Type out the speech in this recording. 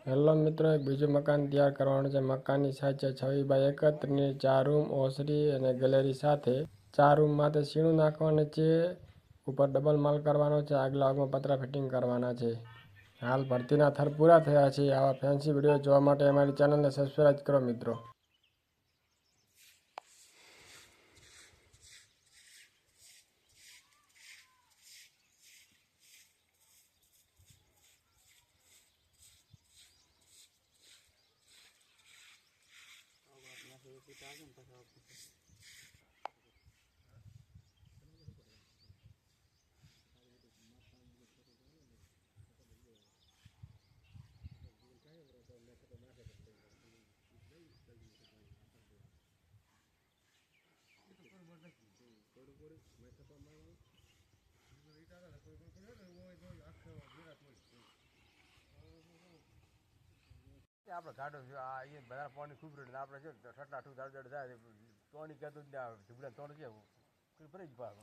Hello મિત્રો, એક બીજું મકાન તૈયાર કરવાનું છે. મકાનની સાઈઝ છે 26x31, 4 રૂમ, ઓસરી અને ગેલેરી સાથે. 4 રૂમ માટે સીણું નાખવાનું છે. ઉપર ડબલ માલ કરવાનો છે. આગલા ભાગમાં પતરા ફિટિંગ કરવાના છે. હાલ ભરતીના થર પૂરા થયા છે. આવા ફેન્સી વિડીયો જોવા માટે અમારી ચેનલને સબસ્ક્રાઈબ કરો મિત્રો. આપણે ઘાટો આ બધા પાણી ખૂબ રહ્યું આપણે જો ઠંડા ઠું દાડ જાય પાણી કહેતું જ ના ઢીબડા તોડ છે ભરી જ ભાગ